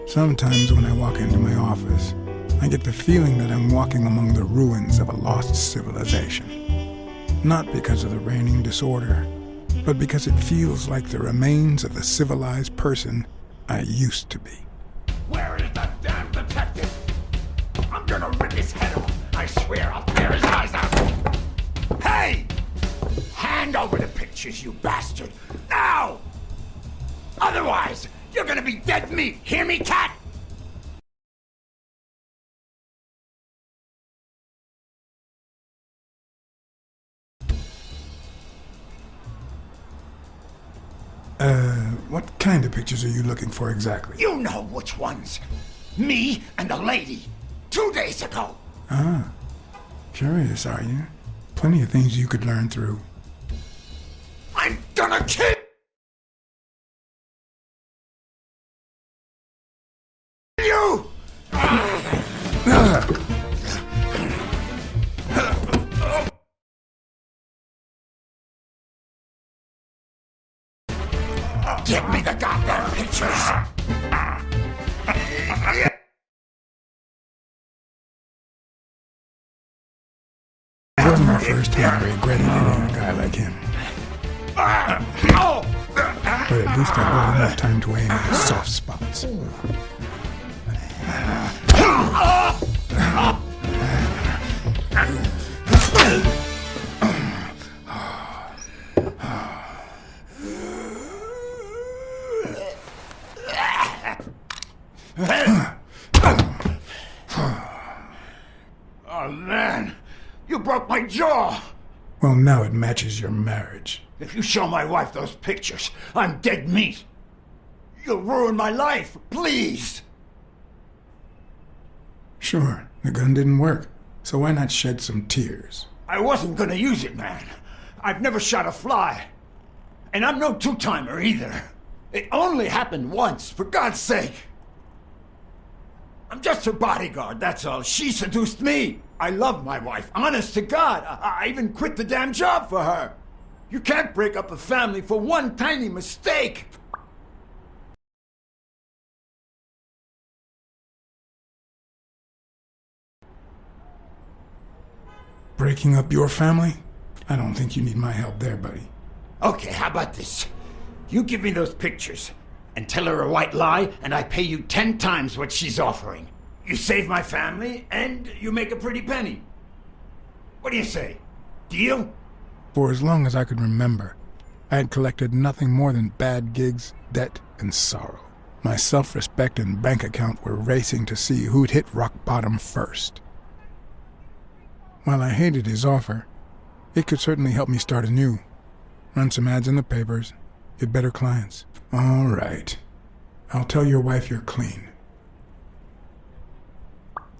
Sometimes when I walk into my office, I get the feeling that I'm walking among the ruins of a lost civilization. Not because of the reigning disorder, but because it feels like the remains of the civilized person I used to be. Where is the damn detective? I'm gonna rip his head off. I swear I'll tear his eyes out. Hey! Hand over the pictures, you bastard! Now! Otherwise, you're gonna be dead meat. Hear me, cat? What kind of pictures are you looking for exactly? You know which ones. Me and the lady. 2 days ago. Ah, curious, are you? Plenty of things you could learn through. I'm gonna kill you! Get me the goddamn pictures! It wasn't the first time I regretted hitting a guy like him. But at least I had enough time to aim at the soft spots. Oh man, you broke my jaw! Well, now it matches your marriage. If you show my wife those pictures, I'm dead meat. You'll ruin my life, please! Sure, the gun didn't work, so why not shed some tears? I wasn't gonna use it, man. I've never shot a fly. And I'm no two-timer either. It only happened once, for God's sake. I'm just her bodyguard, that's all. She seduced me. I love my wife, honest to God. I even quit the damn job for her. You can't break up a family for one tiny mistake. Breaking up your family? I don't think you need my help there, buddy. Okay, how about this? You give me those pictures and tell her a white lie, and I pay you 10 times what she's offering. You save my family, and you make a pretty penny. What do you say? Deal? For as long as I could remember, I had collected nothing more than bad gigs, debt, and sorrow. My self-respect and bank account were racing to see who'd hit rock bottom first. While I hated his offer, it could certainly help me start anew. Run some ads in the papers, get better clients. All right. I'll tell your wife you're clean.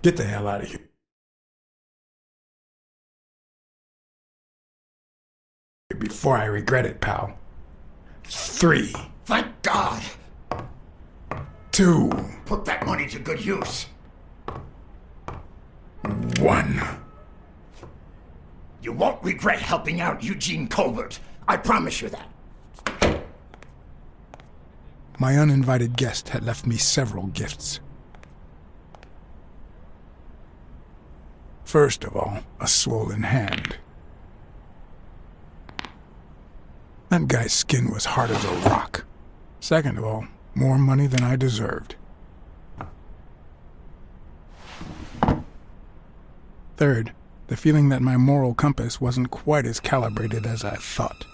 Get the hell out of here before I regret it, pal. 3. Thank God! 2. Put that money to good use. 1. You won't regret helping out Eugene Colbert. I promise you that. My uninvited guest had left me several gifts. First of all, a swollen hand. That guy's skin was hard as a rock. Second of all, more money than I deserved. Third, the feeling that my moral compass wasn't quite as calibrated as I thought.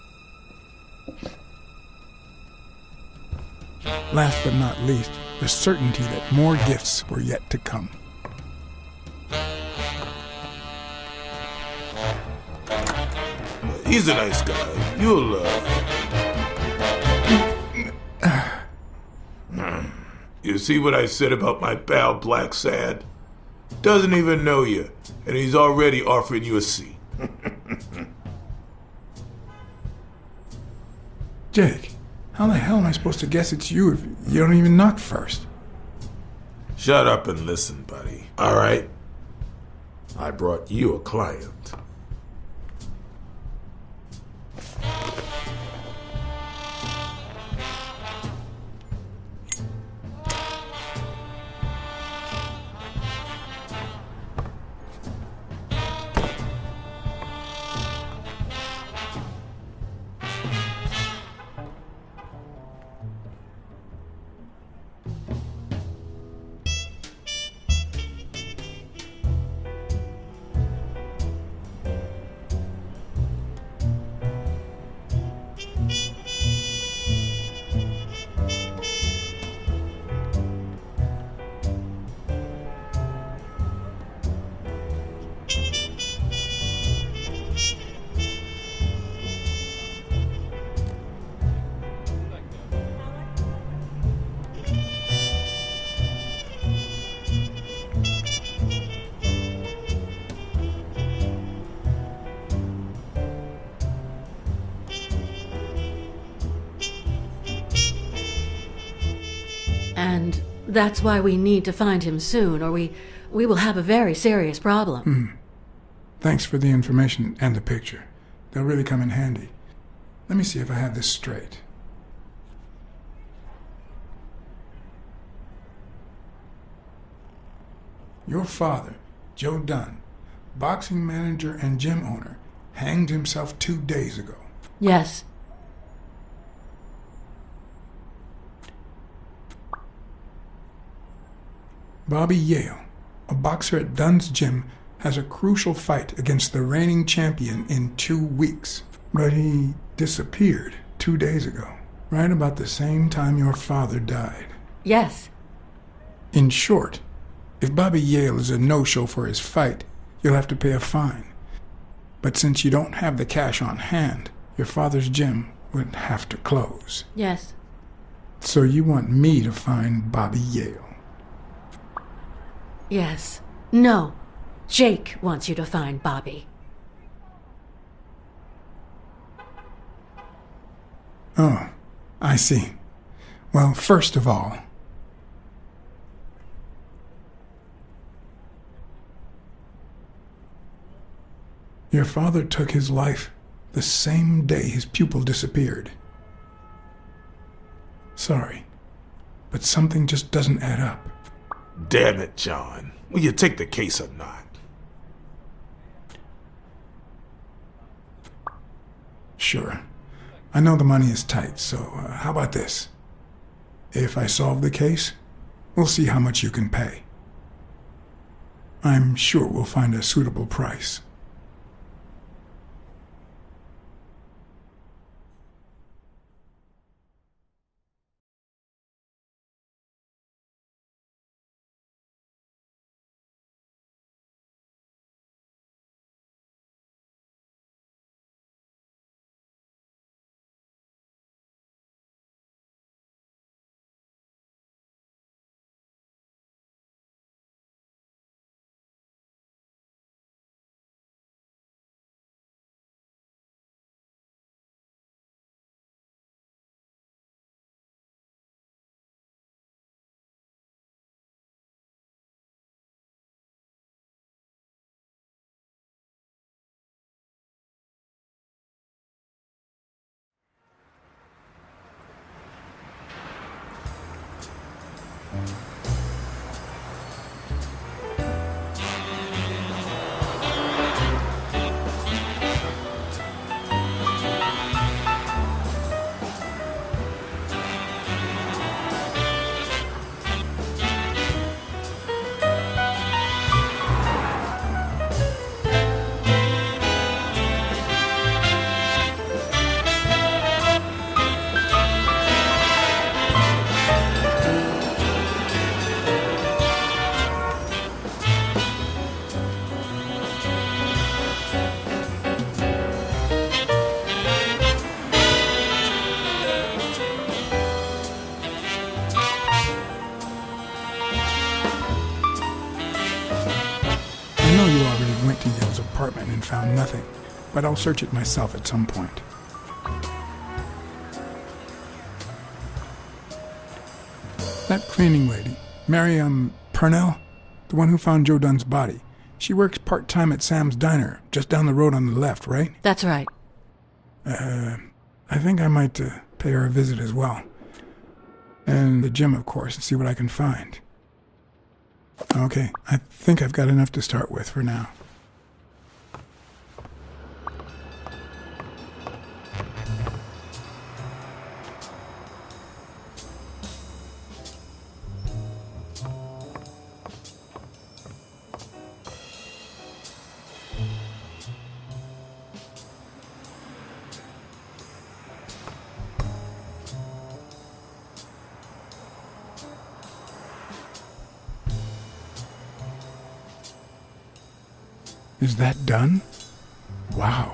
Last but not least, the certainty that more gifts were yet to come. He's a nice guy. You'll, You see what I said about my pal Blacksad? Doesn't even know you, and he's already offering you a seat. Jake, how the hell am I supposed to guess it's you if you don't even knock first? Shut up and listen, buddy. All right? I brought you a client. That's why we need to find him soon, or we will have a very serious problem. Thanks for the information and the picture. They'll really come in handy. Let me see if I have this straight. Your father, Joe Dunn, boxing manager and gym owner, hanged himself 2 days ago. Yes. Bobby Yale, a boxer at Dunn's gym, has a crucial fight against the reigning champion in 2 weeks. But he disappeared 2 days ago, right about the same time your father died. Yes. In short, if Bobby Yale is a no-show for his fight, you'll have to pay a fine. But since you don't have the cash on hand, your father's gym would have to close. Yes. So you want me to find Bobby Yale? Yes. No. Jake wants you to find Bobby. Oh, I see. Well, first of all, your father took his life the same day his pupil disappeared. Sorry, but something just doesn't add up. Damn it, John. Will you take the case or not? Sure. I know the money is tight, so how about this? If I solve the case, we'll see how much you can pay. I'm sure we'll find a suitable price. I know you already went to Yale's apartment and found nothing, but I'll search it myself at some point. That cleaning lady, Mary, Purnell, the one who found Joe Dunn's body, she works part-time at Sam's Diner, just down the road on the left, right? That's right. I think I might pay her a visit as well. And the gym, of course, and see what I can find. Okay, I think I've got enough to start with for now. Is that done? Wow.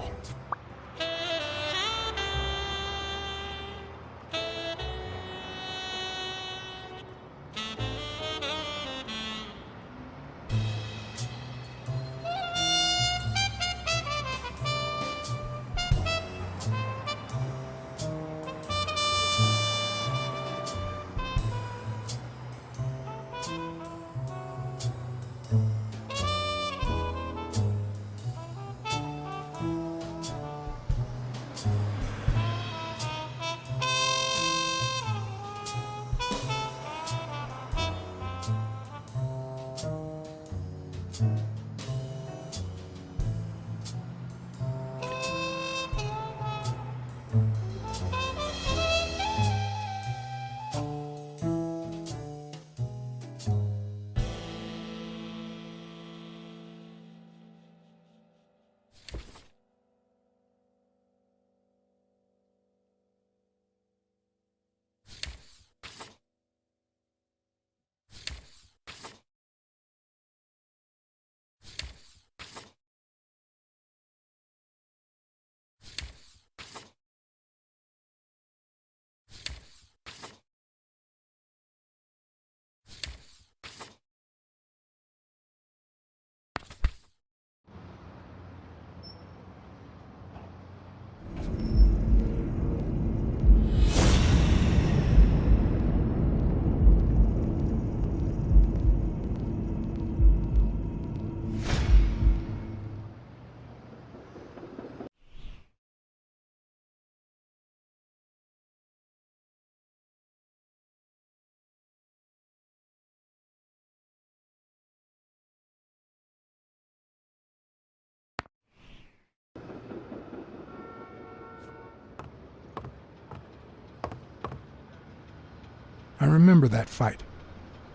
I remember that fight,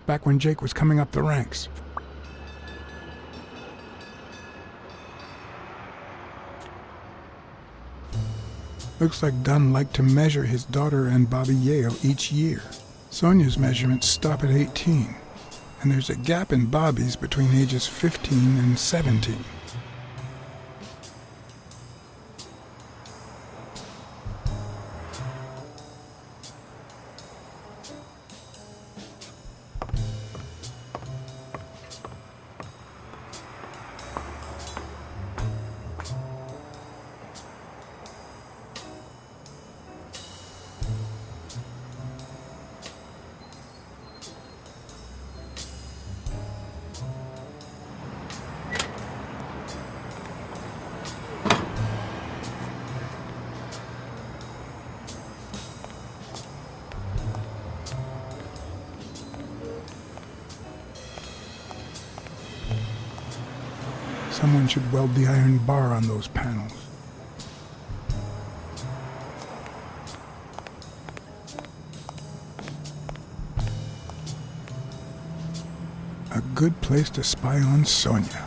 back when Jake was coming up the ranks. Looks like Dunn liked to measure his daughter and Bobby Yale each year. Sonia's measurements stop at 18, and there's a gap in Bobby's between ages 15 and 17. Someone should weld the iron bar on those panels. A good place to spy on Sonia.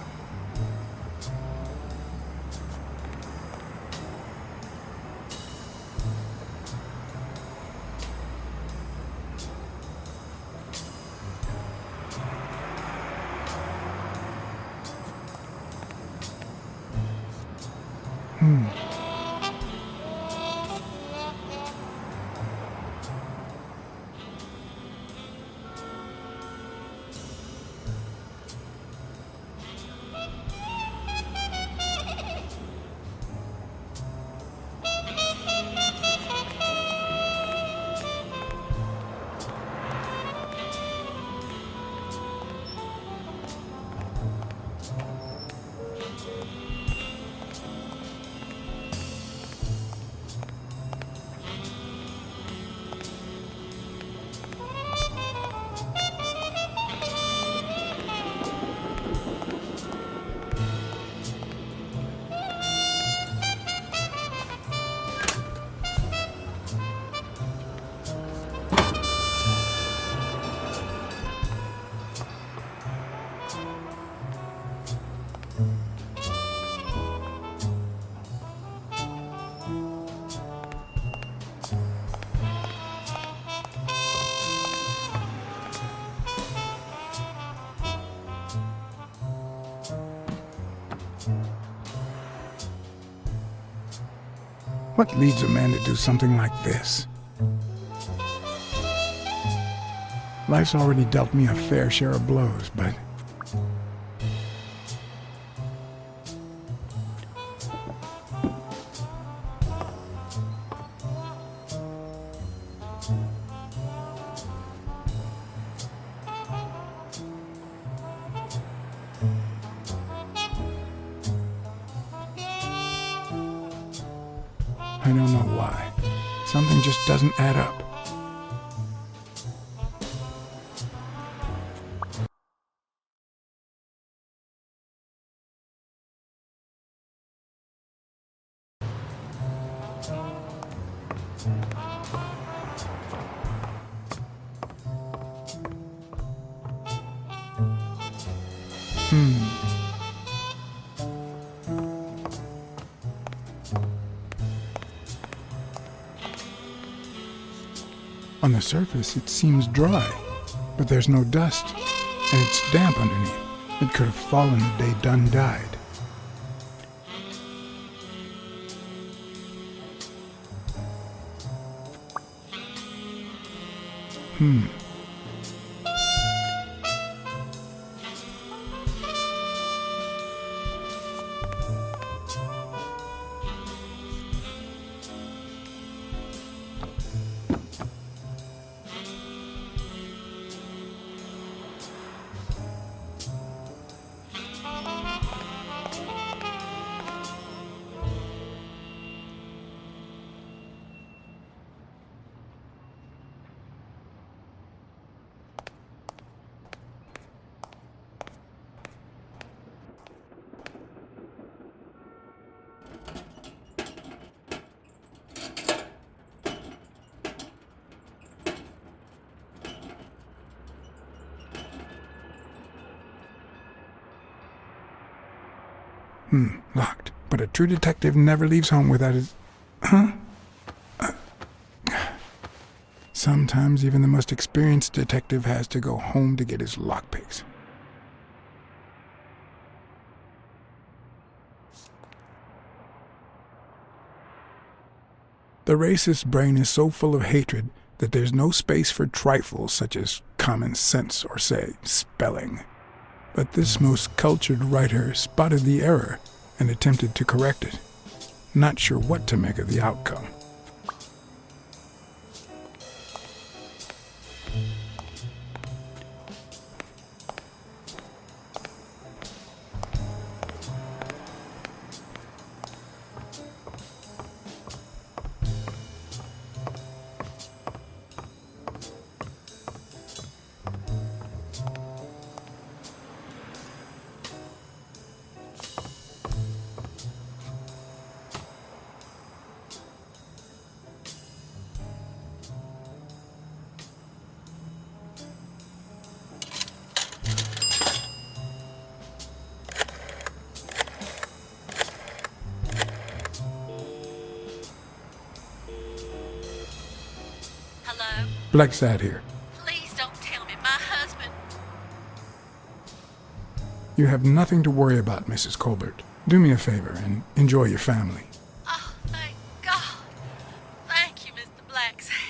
What leads a man to do something like this? Life's already dealt me a fair share of blows, but... I don't know why. Something just doesn't add up. On the surface, it seems dry, but there's no dust, and it's damp underneath. It could have fallen the day Dunn died. Locked. But a true detective never leaves home without his... Huh? Sometimes even the most experienced detective has to go home to get his lockpicks. The racist brain is so full of hatred that there's no space for trifles such as common sense or, say, spelling. But this most cultured writer spotted the error and attempted to correct it, not sure what to make of the outcome. Blacksad here. Please don't tell me my husband... You have nothing to worry about, Mrs. Colbert. Do me a favor and enjoy your family. Oh, thank God. Thank you, Mr. Blacksad.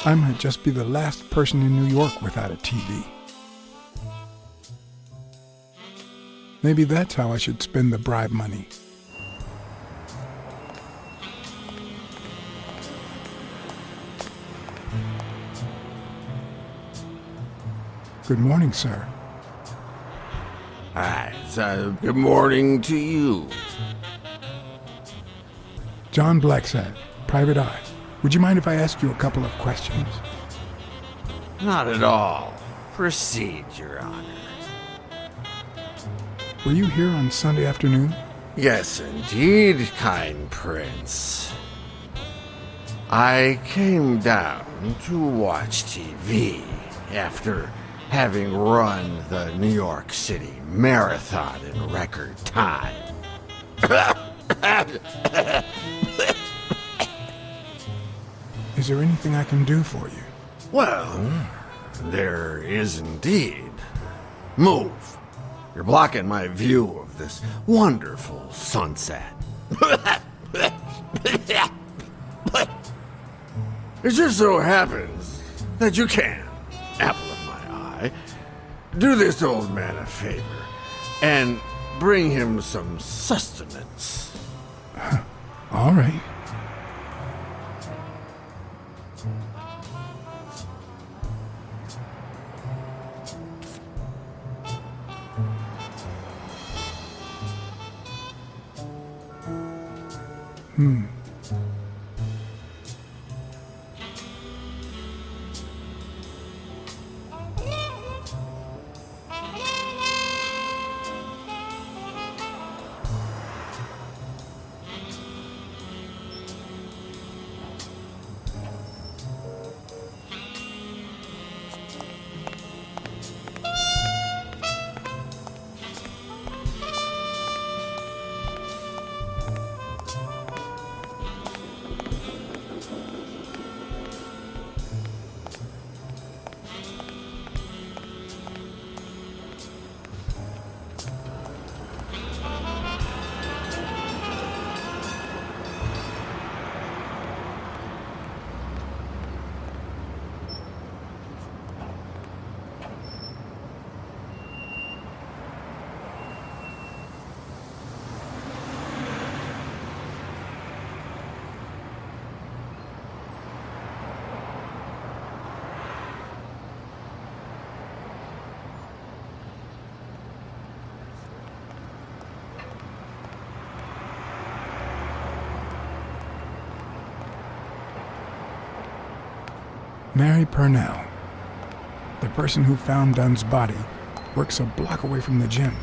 I might just be the last person in New York without a TV. Maybe that's how I should spend the bribe money. Good morning, sir. Hi, good morning to you. John Blacksad, Private Eye. Would you mind if I ask you a couple of questions? Not at all. Proceed, Your Honor. Were you here on Sunday afternoon? Yes, indeed, kind prince. I came down to watch TV after having run the New York City Marathon in record time. Is there anything I can do for you? Well, there is indeed. Move. You're blocking my view of this wonderful sunset. It just so happens that you can, apple of my eye, do this old man a favor and bring him some sustenance. All right. Mary Purnell, the person who found Dunn's body, works a block away from the gym.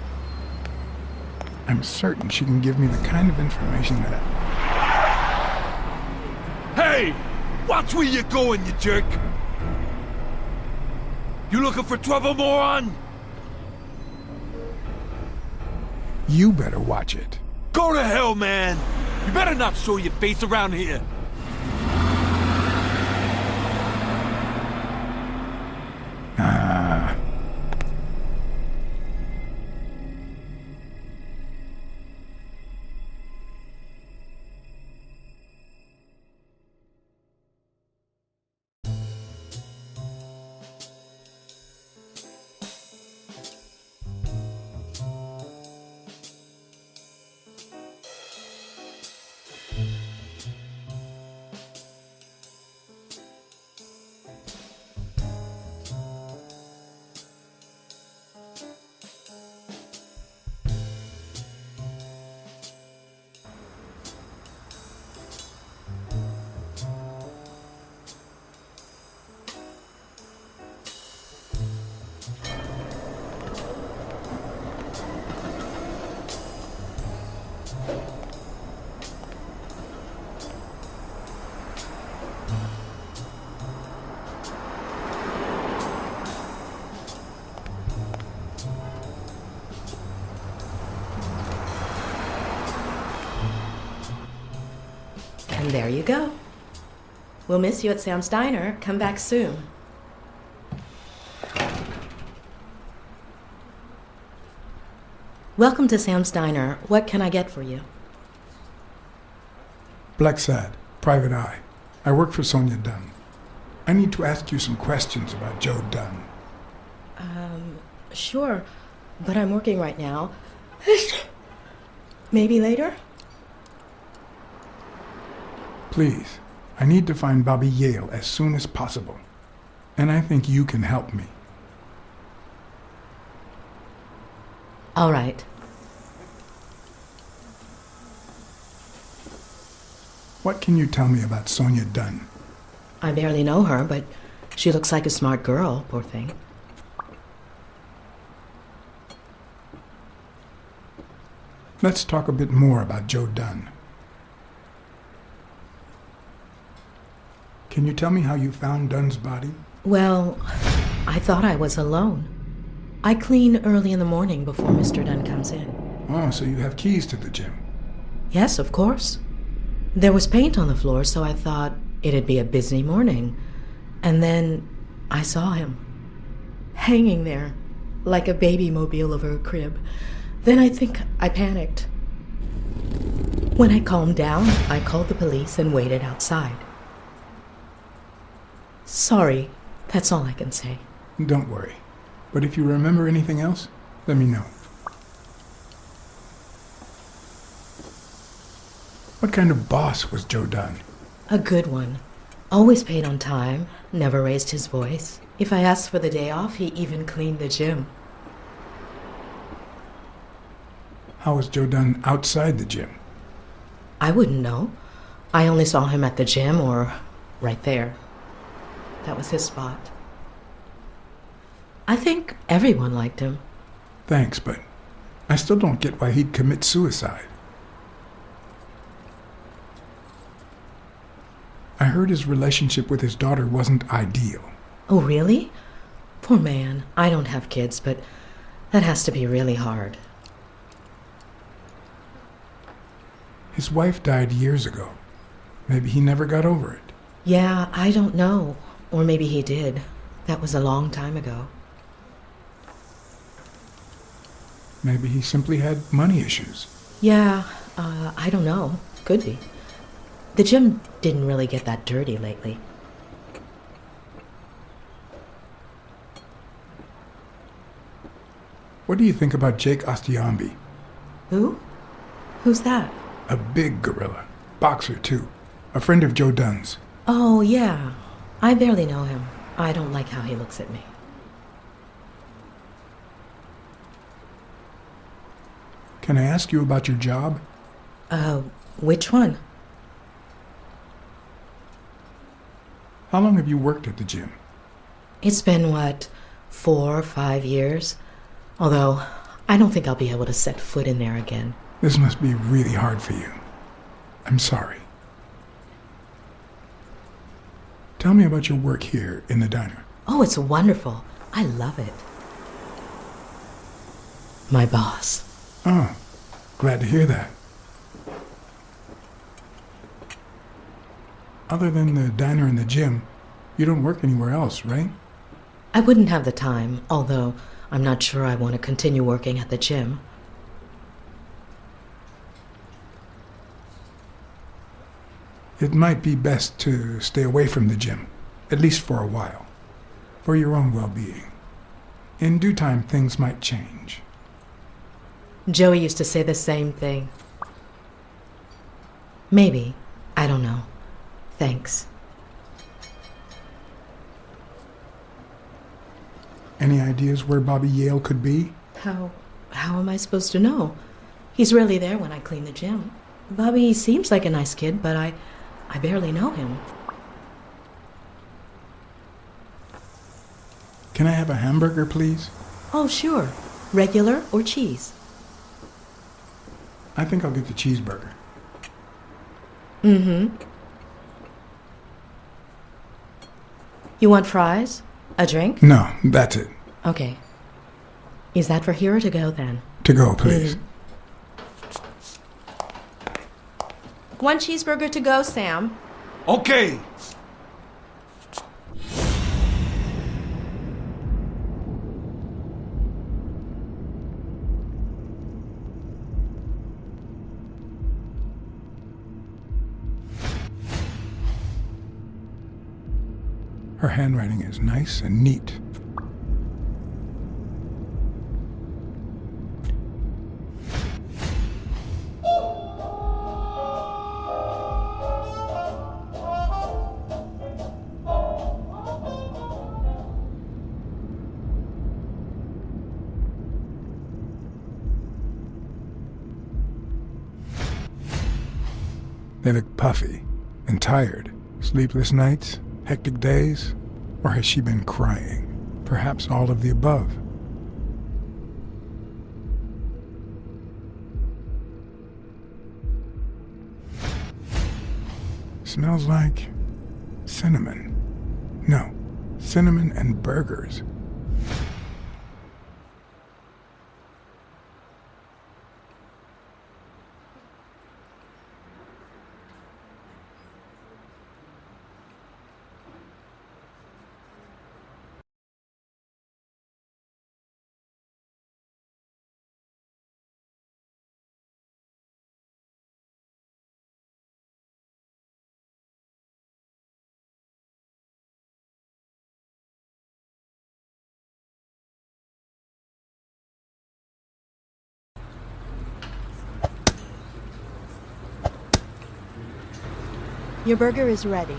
I'm certain she can give me the kind of information that Hey! Watch where you're going, you jerk! You looking for trouble, moron? you better watch it. Go to hell, man! You better not show your face around here! Ah. And there you go. We'll miss you at Sam's Diner. Come back soon. Welcome to Sam's Diner. What can I get for you? Blacksad, Private Eye. I work for Sonia Dunn. I need to ask you some questions about Joe Dunn. Sure, but I'm working right now. Maybe later? Please, I need to find Bobby Yale as soon as possible. And I think you can help me. All right. What can you tell me about Sonia Dunn? I barely know her, but she looks like a smart girl, poor thing. Let's talk a bit more about Joe Dunn. Can you tell me how you found Dunn's body? Well, I thought I was alone. I clean early in the morning before Mr. Dunn comes in. Oh, so you have keys to the gym. Yes, of course. There was paint on the floor, so I thought it'd be a busy morning. And then I saw him, hanging there, like a baby mobile over a crib. Then I think I panicked. When I calmed down, I called the police and waited outside. Sorry, that's all I can say. Don't worry. But if you remember anything else, let me know. What kind of boss was Joe Dunn? A good one. Always paid on time, never raised his voice. If I asked for the day off, he even cleaned the gym. How was Joe Dunn outside the gym? I wouldn't know. I only saw him at the gym or right there. That was his spot. I think everyone liked him. Thanks, but I still don't get why he'd commit suicide. I heard his relationship with his daughter wasn't ideal. Oh, really? Poor man. I don't have kids, but that has to be really hard. His wife died years ago. Maybe he never got over it. Yeah, I don't know. Or maybe he did. That was a long time ago. Maybe he simply had money issues. Yeah, I don't know. Could be. The gym didn't really get that dirty lately. What do you think about Jake Ostiambi? Who? Who's that? A big gorilla. Boxer, too. A friend of Joe Dunn's. Oh, yeah. I barely know him. I don't like how he looks at me. Can I ask you about your job? Which one? How long have you worked at the gym? It's been, 4 or 5 years? Although, I don't think I'll be able to set foot in there again. This must be really hard for you. I'm sorry. Tell me about your work here in the diner. Oh, it's wonderful. I love it. My boss. Oh, glad to hear that. Other than the diner and the gym, you don't work anywhere else, right? I wouldn't have the time, although I'm not sure I want to continue working at the gym. It might be best to stay away from the gym, at least for a while, for your own well-being. In due time, things might change. Joey used to say the same thing. Maybe. I don't know. Thanks. Any ideas where Bobby Yale could be? How am I supposed to know? He's rarely there when I clean the gym. Bobby seems like a nice kid, but I barely know him. Can I have a hamburger, please? Oh, sure. Regular or cheese? I think I'll get the cheeseburger. Mm-hmm. You want fries? A drink? No, that's it. Okay. Is that for here or to go, then? To go, please. One cheeseburger to go, Sam. Okay. Her handwriting is nice and neat. They look puffy and tired. Sleepless nights, hectic days, or has she been crying? Perhaps all of the above. Smells like cinnamon. No, cinnamon and burgers. Your burger is ready.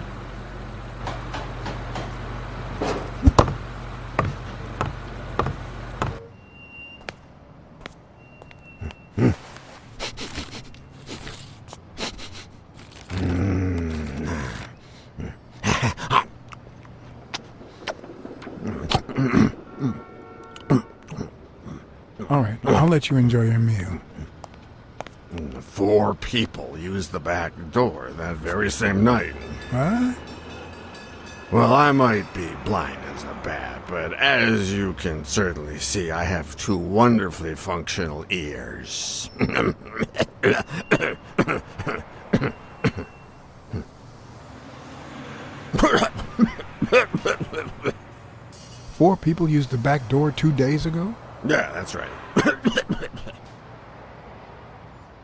All right, I'll let you enjoy your meal. 4 people used the back door that very same night. What? Well, I might be blind as a bat, but as you can certainly see, I have 2 wonderfully functional ears. 4 people used the back door 2 days ago? Yeah, that's right.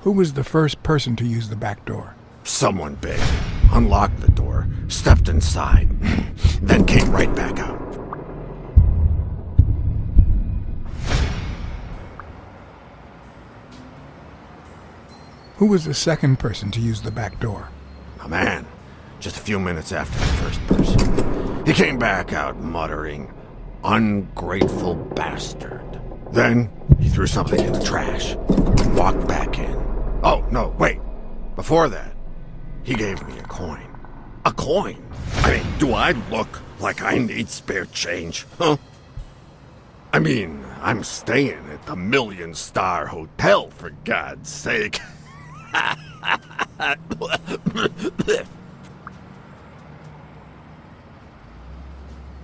Who was the first person to use the back door? Someone big unlocked the door, stepped inside, then came right back out. Who was the second person to use the back door? A man, just a few minutes after the first person. He came back out muttering, "Ungrateful bastard." Then he threw something in the trash and walked back in. Oh, no, wait. Before that, he gave me a coin. A coin? I mean, do I look like I need spare change, huh? I mean, I'm staying at the Million-Star Hotel, for God's sake.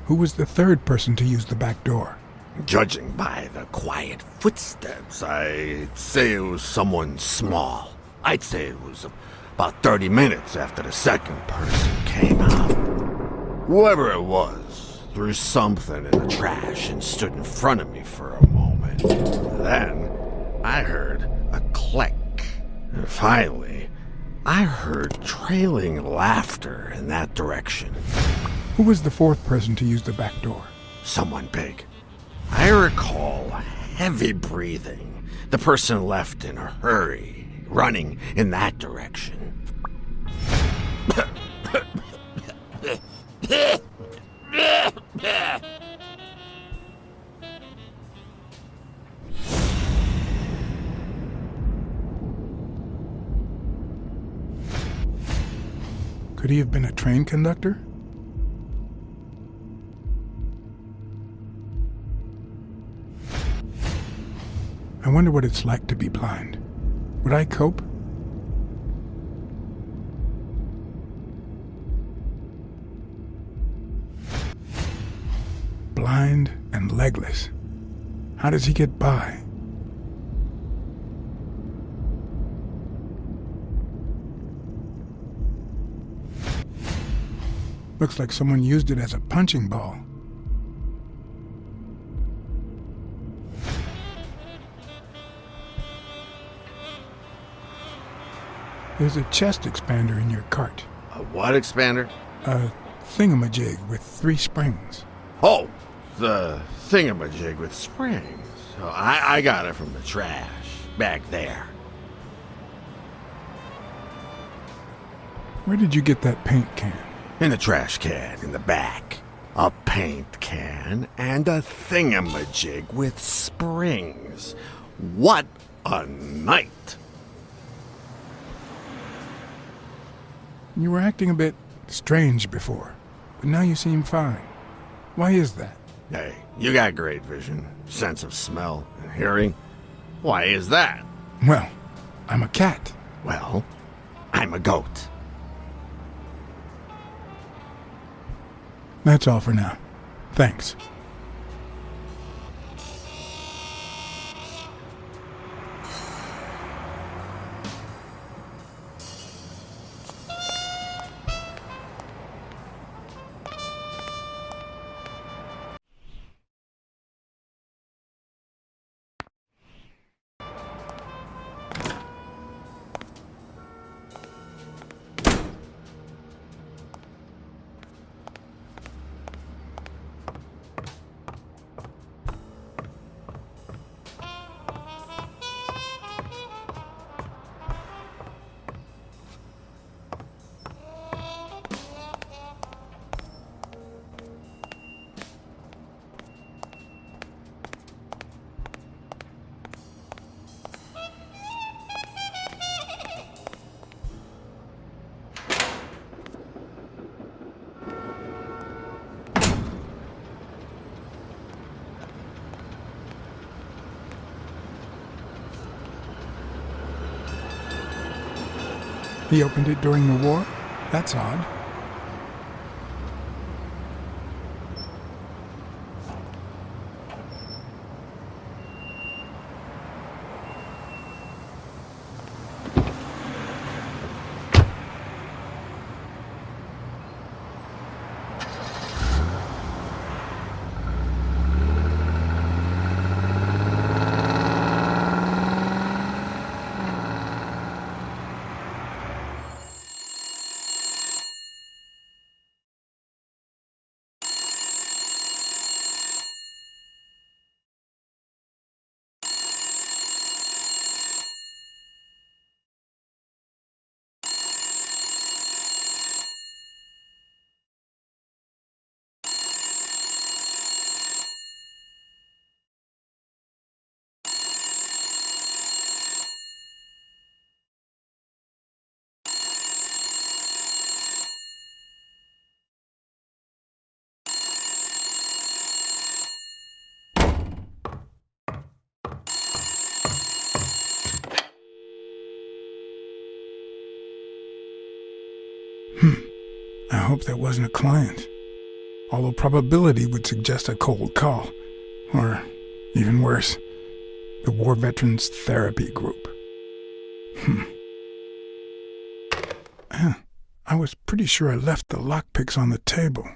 Who was the third person to use the back door? Judging by the quiet footsteps, I'd say it was someone small. I'd say it was about 30 minutes after the second person came out. Whoever it was threw something in the trash and stood in front of me for a moment. Then I heard a click. And finally, I heard trailing laughter in that direction. Who was the fourth person to use the back door? Someone big. I recall heavy breathing. The person left in a hurry, running in that direction. Could he have been a train conductor? I wonder what it's like to be blind. Would I cope? Blind and legless. How does he get by? Looks like someone used it as a punching ball. There's a chest expander in your cart. A what expander? A thingamajig with 3 springs. Oh, the thingamajig with springs. Oh, I got it from the trash, back there. Where did you get that paint can? In the trash can in the back. A paint can and a thingamajig with springs. What a night! You were acting a bit strange before, but now you seem fine. Why is that? Hey, you got great vision, sense of smell, and hearing. Why is that? Well, I'm a cat. Well, I'm a goat. That's all for now. Thanks. He opened it during the war? That's odd. I hope that wasn't a client. Although probability would suggest a cold call. Or, even worse, the War Veterans Therapy Group. I was pretty sure I left the lockpicks on the table.